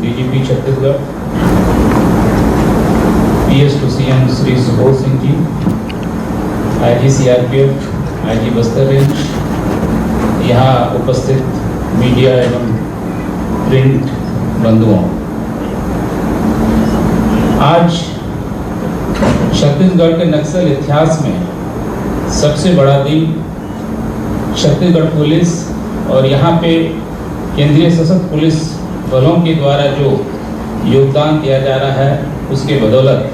DGP Chhattisgarh PS to CM Shri Subodh Singh ji, IG CRPF, IG Bastar range, यहाँ उपस्थित media एवं प्रिंट बंधुओं, आज छत्तीसगढ़ के नक्सल इतिहास में सबसे बड़ा दिन छत्तीसगढ़ पुलिस और यहाँ पे केंद्रीय सशस्त्र पुलिस बलों के द्वारा जो योगदान दिया जा रहा है उसके बदौलत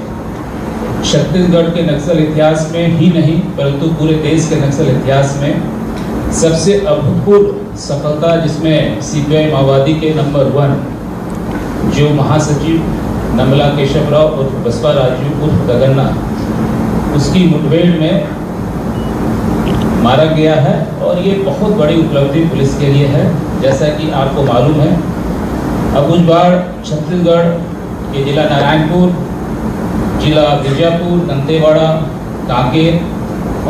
छत्तीसगढ़ के नक्सल इतिहास में ही नहीं परंतु पूरे देश के नक्सल इतिहास में सबसे अभूतपूर्व सफलता, जिसमें CPI माओवादी के नंबर 1 जो महासचिव नमला केशव राव उर्फ बसवा राजू उर्फ गगन्ना, उसकी मुठभेड़ में मारा गया है। और ये बहुत बड़ी उपलब्धि पुलिस के लिए है। जैसा कि आपको मालूम है, अबुझमाड़ छत्तीसगढ़ के जिला नारायणपुर, जिला बीजापुर, दंतेवाड़ा, कांकेर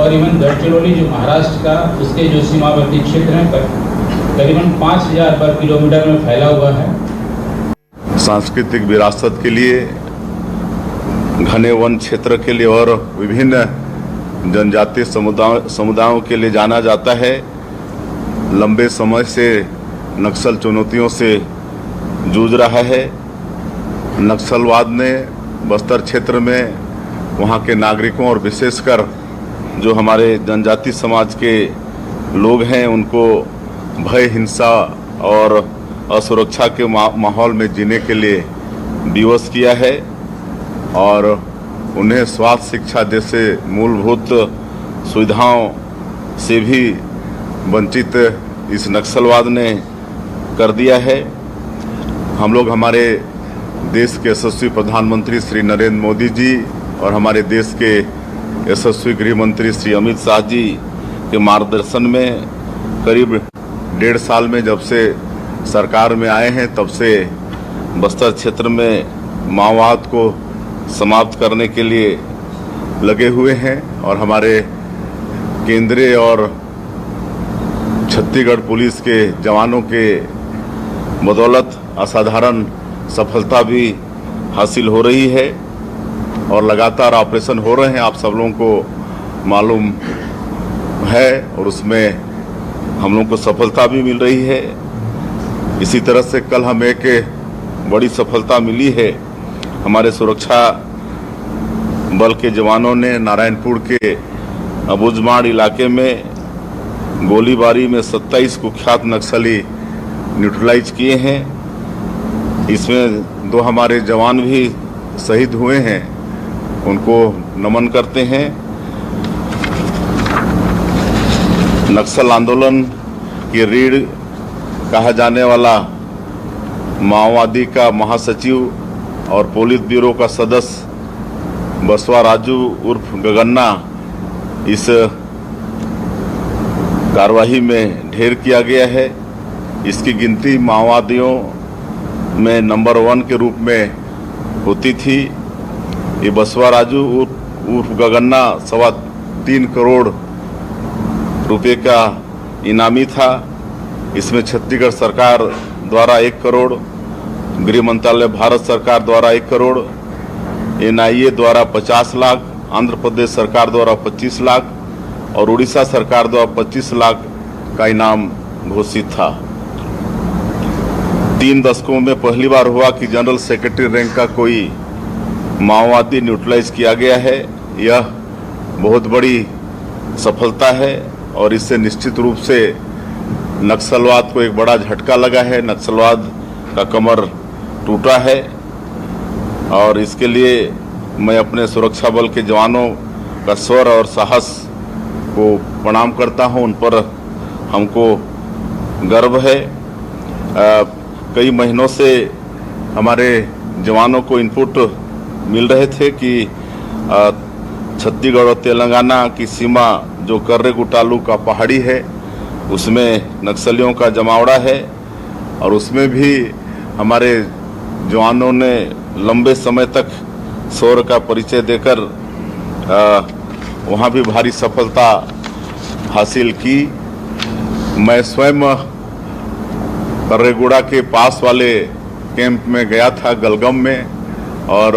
और इवन गढ़चिरौली जो महाराष्ट्र का, उसके जो सीमावर्ती क्षेत्र हैं करीबन 5000 वर्ग किलोमीटर में फैला हुआ है। सांस्कृतिक विरासत के लिए, घने वन क्षेत्र के लिए और विभिन्न जनजातीय समुदायों के लिए जाना जाता है। लंबे समय से नक्सल चुनौतियों से जूझ रहा है। नक्सलवाद ने बस्तर क्षेत्र में वहाँ के नागरिकों और विशेषकर जो हमारे जनजातीय समाज के लोग हैं उनको भय, हिंसा और असुरक्षा के माहौल में जीने के लिए विवश किया है और उन्हें स्वास्थ्य, शिक्षा जैसे मूलभूत सुविधाओं से भी वंचित इस नक्सलवाद ने कर दिया है। हम लोग हमारे देश के यशस्वी प्रधानमंत्री श्री नरेंद्र मोदी जी और हमारे देश के यशस्वी गृह मंत्री श्री अमित शाह जी के मार्गदर्शन में करीब 1.5 साल में जब से सरकार में आए हैं तब से बस्तर क्षेत्र में माओवाद को समाप्त करने के लिए लगे हुए हैं और हमारे केंद्रीय और छत्तीसगढ़ पुलिस के जवानों के बदौलत असाधारण सफलता भी हासिल हो रही है और लगातार ऑपरेशन हो रहे हैं, आप सब लोगों को मालूम है, और उसमें हम लोगों को सफलता भी मिल रही है। इसी तरह से कल हमें एक बड़ी सफलता मिली है। हमारे सुरक्षा बल के जवानों ने नारायणपुर के अबुझमाड़ इलाके में गोलीबारी में 27 कुख्यात नक्सली न्यूट्रलाइज किए हैं। इसमें 2 हमारे जवान भी शहीद हुए हैं, उनको नमन करते हैं। नक्सल आंदोलन की रीढ़ कहा जाने वाला माओवादी का महासचिव और पोलित ब्यूरो का सदस्य बसवा राजू उर्फ गगन्ना इस कार्यवाही में ढेर किया गया है। इसकी गिनती माओवादियों में नंबर 1 के रूप में होती थी। ये बसवा राजू उर्फ गगन्ना 3.25 करोड़ रुपए का इनामी था। इसमें छत्तीसगढ़ सरकार द्वारा 1 करोड़, गृह मंत्रालय भारत सरकार द्वारा 1 करोड़, NIA द्वारा 50 लाख, आंध्र प्रदेश सरकार द्वारा 25 लाख और उड़ीसा सरकार द्वारा 25 लाख का इनाम घोषित था। 3 दशकों में पहली बार हुआ कि जनरल सेक्रेटरी रैंक का कोई माओवादी न्यूट्रलाइज किया गया है। यह बहुत बड़ी सफलता है और इससे निश्चित रूप से नक्सलवाद को एक बड़ा झटका लगा है, नक्सलवाद का कमर टूटा है और इसके लिए मैं अपने सुरक्षा बल के जवानों का शौर्य और साहस को प्रणाम करता हूं। उन पर हमको गर्व है। कई महीनों से हमारे जवानों को इनपुट मिल रहे थे कि छत्तीसगढ़ और तेलंगाना की सीमा जो कर्रे-गुटालू का पहाड़ी है उसमें नक्सलियों का जमावड़ा है और उसमें भी हमारे जवानों ने लंबे समय तक शौर्य का परिचय देकर वहाँ भी भारी सफलता हासिल की। मैं स्वयं कर्रेगुड़ा के पास वाले कैंप में गया था गलगम में और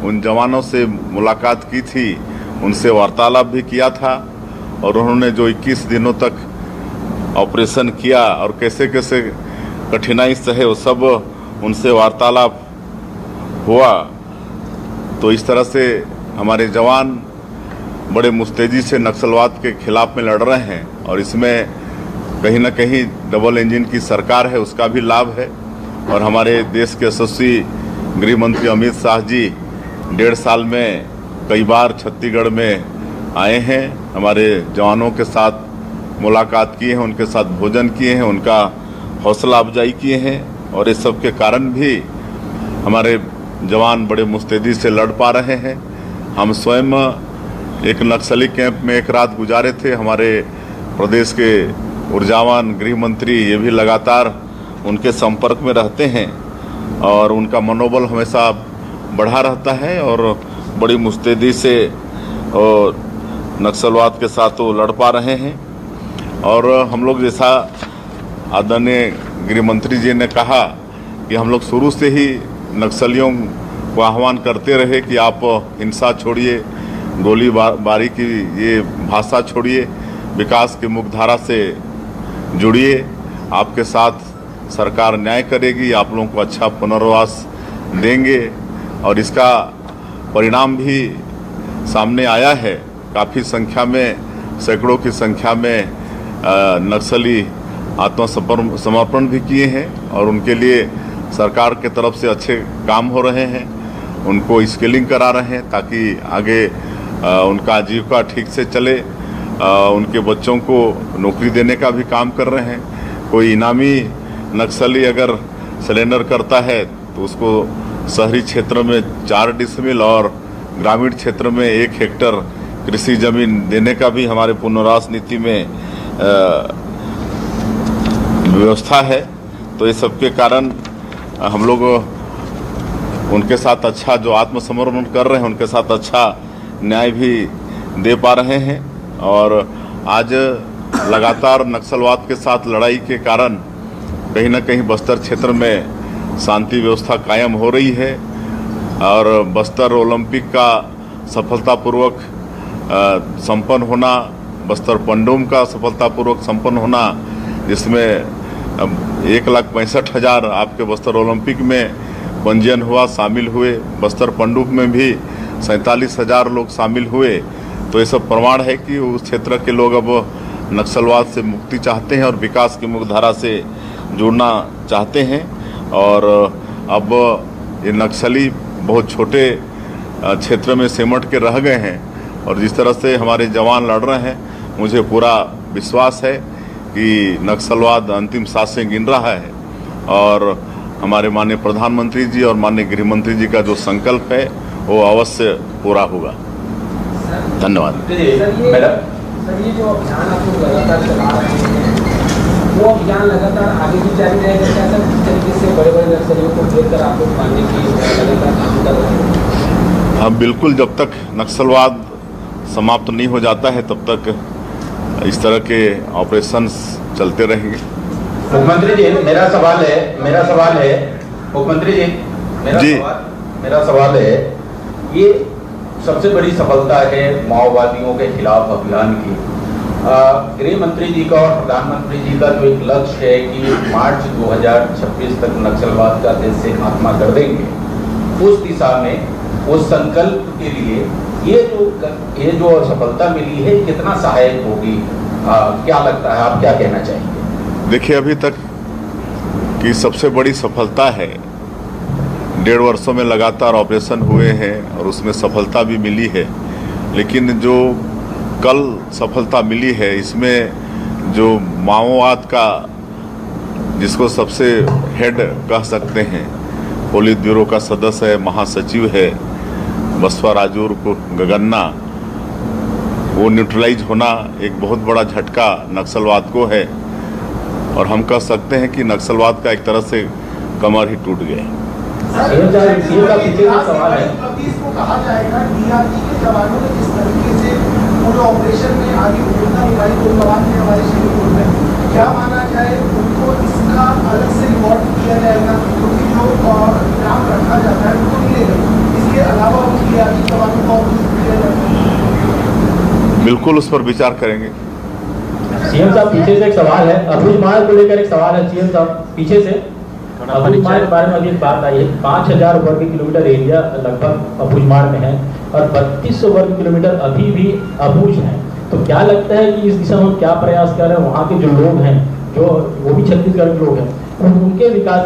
उन जवानों से मुलाकात की थी, उनसे वार्तालाप भी किया था और उन्होंने जो 21 दिनों तक ऑपरेशन किया और कैसे कैसे कठिनाई सहे वो सब उनसे वार्तालाप हुआ। तो इस तरह से हमारे जवान बड़े मुस्तैदी से नक्सलवाद के खिलाफ में लड़ रहे हैं और इसमें कहीं ना कहीं डबल इंजन की सरकार है उसका भी लाभ है। और हमारे देश के यशस्वी गृह मंत्री अमित शाह जी 1.5 साल में कई बार छत्तीसगढ़ में आए हैं, हमारे जवानों के साथ मुलाकात किए हैं, उनके साथ भोजन किए हैं, उनका हौसला अफजाई किए हैं और इस सब के कारण भी हमारे जवान बड़े मुस्तैदी से लड़ पा रहे हैं। हम स्वयं एक नक्सली कैंप में एक रात गुजारे थे। हमारे प्रदेश के ऊर्जावान गृह मंत्री ये भी लगातार उनके संपर्क में रहते हैं और उनका मनोबल हमेशा बढ़ा रहता है और बड़ी मुस्तैदी से और नक्सलवाद के साथ वो लड़ पा रहे हैं। और हम लोग जैसा आदरणीय गृह मंत्री जी ने कहा कि हम लोग शुरू से ही नक्सलियों को आह्वान करते रहे कि आप हिंसा छोड़िए, गोलीबारी की ये भाषा छोड़िए, विकास की मुख्यधारा से जुड़िए, आपके साथ सरकार न्याय करेगी, आप लोगों को अच्छा पुनर्वास देंगे। और इसका परिणाम भी सामने आया है। काफ़ी संख्या में, सैकड़ों की संख्या में नक्सली आत्मसमर्पण भी किए हैं और उनके लिए सरकार के तरफ से अच्छे काम हो रहे हैं। उनको स्किलिंग करा रहे हैं ताकि आगे उनका आजीविका ठीक से चले। उनके बच्चों को नौकरी देने का भी काम कर रहे हैं। कोई इनामी नक्सली अगर सरेंडर करता है तो उसको शहरी क्षेत्र में 4 डिसमिल और ग्रामीण क्षेत्र में 1 हेक्टर कृषि जमीन देने का भी हमारे पुनर्वास नीति में व्यवस्था है। तो ये सब के कारण हम लोग उनके साथ अच्छा जो आत्मसमर्पण कर रहे हैं उनके साथ अच्छा न्याय भी दे पा रहे हैं। और आज लगातार नक्सलवाद के साथ लड़ाई के कारण कहीं ना कहीं बस्तर क्षेत्र में शांति व्यवस्था कायम हो रही है और बस्तर ओलंपिक का सफलतापूर्वक संपन्न होना, बस्तर पंडोम का सफलतापूर्वक संपन्न होना, जिसमें 1,65,000 आपके बस्तर ओलंपिक में पंजीयन हुआ, शामिल हुए। बस्तर पंडुप में भी 47,000 लोग शामिल हुए। तो ये सब प्रमाण है कि उस क्षेत्र के लोग अब नक्सलवाद से मुक्ति चाहते हैं और विकास की मुख्यधारा से जुड़ना चाहते हैं। और अब ये नक्सली बहुत छोटे क्षेत्र में सिमट के रह गए हैं और जिस तरह से हमारे जवान लड़ रहे हैं, मुझे पूरा विश्वास है कि नक्सलवाद अंतिम सांसें गिन रहा है और हमारे माननीय प्रधानमंत्री जी और माननीय गृह मंत्री जी का जो संकल्प है वो अवश्य पूरा होगा। धन्यवाद। सर, ये जो अभियान आप लोग लगातार चला रहे हैं वो अभियान लगातार आगे भी जारी रहेगा क्या सर? किस तरीके से बड़े बड़े नक्सलियों को घेर कर आप लोग मानने की लगातार काम कर रहे हैं? हाँ बिल्कुल, जब तक नक्सलवाद समाप्त नहीं हो जाता है तब तक इस तरह के ऑपरेशंस चलते रहेंगे। मुख्यमंत्री जी मेरा सवाल है मुख्यमंत्री जी मेरा सवाल है, ये सबसे बड़ी सफलता है माओवादियों के खिलाफ अभियान की। गृह मंत्री जी का और प्रधानमंत्री जी का जो एक लक्ष्य है कि मार्च 2026 तक नक्सलवाद का देश से खात्मा कर देंगे, उस दिशा में उस संकल्प के लिए ये जो सफलता मिली है कितना सहायक होगी? क्या लगता है, आप क्या कहना चाहेंगे? देखिए, अभी तक की सबसे बड़ी सफलता है। 1.5 वर्षों में लगातार ऑपरेशन हुए हैं और उसमें सफलता भी मिली है। लेकिन जो कल सफलता मिली है इसमें जो माओवाद का, जिसको सबसे हेड कह सकते हैं, पुलिस ब्यूरो का सदस्य है, महासचिव है बसवा राजूर को गगन्ना, वो न्यूट्रलाइज होना एक बहुत बड़ा झटका नक्सलवाद को है। और हम कह सकते हैं कि नक्सलवाद का एक तरह से कमर ही टूट गया। कहा जाएगा डीआरजी के जवानों ने जिस तरीके से पूरे ऑपरेशन में आगे भूमिका निभाई, तो जवान ने हमारे शरीर में क्या माना जाए, उनको इसका अलग से रिवॉर्ड किया जाएगा? क्योंकि जो इनाम रखा जाता है उनको मिलेगा, इसके अलावा उन डीआरजी जवानों को दिया जाता है। बिल्कुल उस पर विचार करेंगे। सीएम साहब पीछे से एक सवाल है, अबूझ मार्ग को लेकर एक सवाल है सीएम साहब पीछे से। अबूझ मार्ग के बारे में अभी एक बात आई है, 5000 वर्ग किलोमीटर एरिया लगभग अबूझ मार्ग में है और 3200 वर्ग किलोमीटर अभी भी अबूझ है। तो क्या लगता है कि इस दिशा में हम क्या प्रयास कर रहे हैं, वहाँ के जो लोग हैं, जो वो भी छत्तीसगढ़ के लोग हैं, उनके विकास